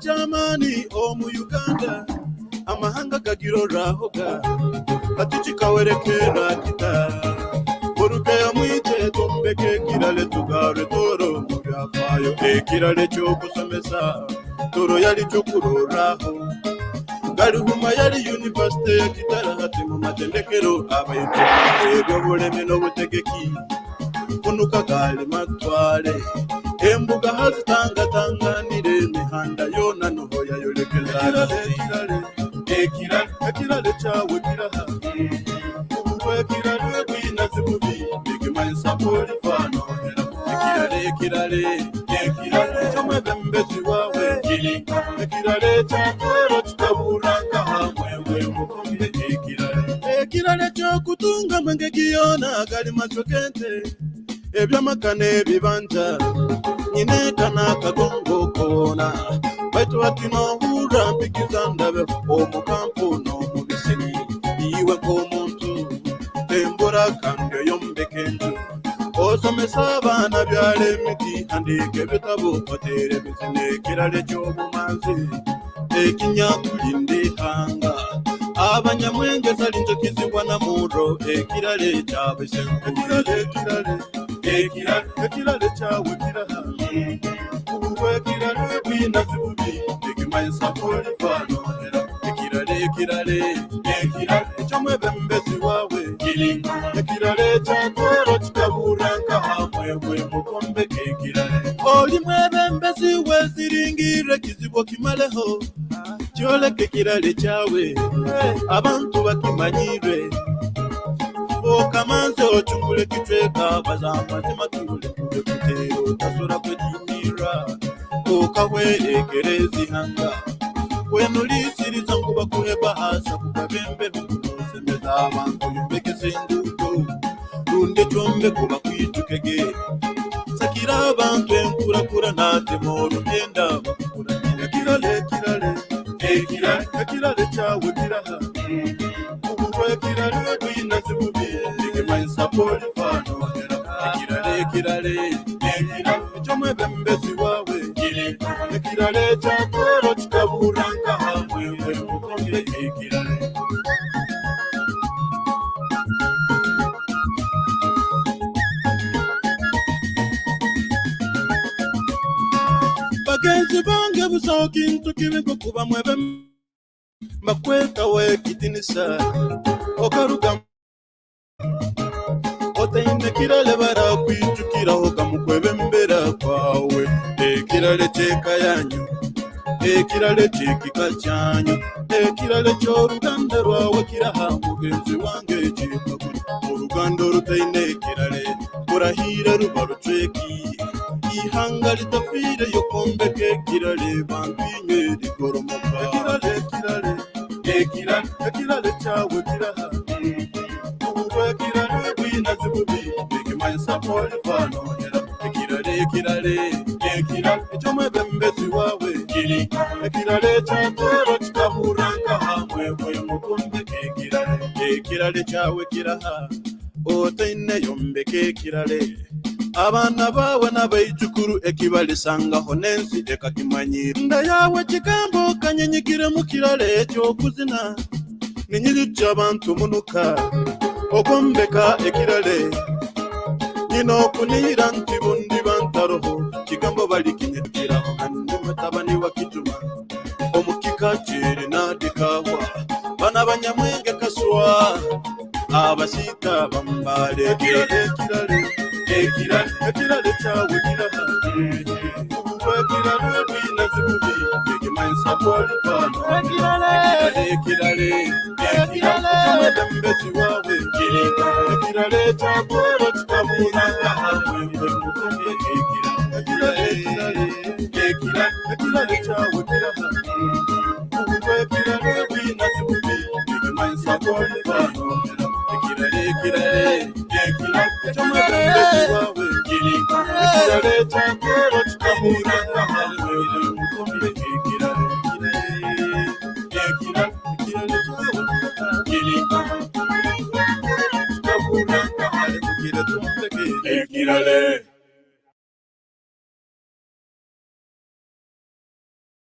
Chamani omu Uganda amahanga gagiro rahoga atichikawerekera kita boruke amwite tombeke kirale tugare toro mubyafayo ekirale cyo kusomesa toro yali cyo kuroraho garuhuma yali university ya Kitara hati mu matendekero abayite ego buleme no butegeki kunuka gali matwale embuga hazitangatanganire imihanda yona noho yayolekeza ekirale cyawe kiraha ubwe kirale bwinazi bubi bigimanyisa polifano ekirale cyomwe bembezi wawe ekirale cyakoro kikaburanga hamwe mukombe ekirale cyo kutunga mwenge giyona gali matokente ebyamakane bibanja nyine kana kagongo kona baitu atino hura pikizandabe omu kampu no mu bisini iwe ko muntu tembora kande yombekenju osomesa abana byale miti andike bitabo patere bisine kirale cy'obumanzi ekinyakulinde hanga abanyamwenge salinzo kizibwa na muro ekirale cyabese ekirale cyawe kiraha ubwe kirale bwinazi bubi bigimanyisa polifano ekirale cyomwe bembezi wawe ekirale cyakoro kikaburanga hamwe mukombe kekirale oli mwebembezi weziringire kizibo kimaleho kyoleke kirale cyawe abantu bakimanyire okamanze ochungule kitweka bazambaze matule kube kutero tasura kwejimira okawerekerezi hanga wenulisiriza nguba kuheba asa kukabembe nukusemeza abantu yumbekese induto lunde chombe kuba kwitukege sakira abantu enkurakura natemoro enda bakura ekirale cyawe kiraha ubwe kirale bwinazi bubi bigimanyisa polifano ekirale cyomwe bembezi wawe ekirale cyakoro kikaburanga hamwe mukombe ekirale bagenzi bange busoka into kibego kuba mwebe makweka we kitinisa okaruga otaine kirale bara kwijukiraho kamukwebe mbera kwawe ekirale cyeka yanyu ekirale cyekika cyanyu ekirale cy'oruganda rwawe kiraha mugenzi wange cyekaguri urugando rutaine ekirale urahira ruba ruceki ihanga litafire yo kombeke kirale bambinye rigoromoka ekirale cyawe kiraha ubwe kirale bwinazi bubi bigimanyisa polifano ekirale cyomwe bembezi wawe ekirale cyakoro kikaburanga hamwe mukombe ekirale cyawe kiraha otaine yombeke ekirale abana bawe n'abayicukuru ekibalisangaho nensi ekakimanyira nda yawe kigambo kanyenyigire mu kirale cyo kuzina ninyiri cy'abantu munuka okombeka ekirale nino okunira nti bundi bantaroho kigambo balikinyekera kandi mutabani wa Kituma omukika kiri nadikawa bana banyamwenge kaswa abasita bambale ekirale chawe kirale bina zikubi ekimansa kwalifano ekirale chamwedambezi wawe ekirale chakoro chikamuna mwembe mutumye ekirale chawe kirale bina zikubi ekimansa kwalifano ekirale chamwedambezi wawe ekirale chakoro chikamuna mwembe mutumye ekirale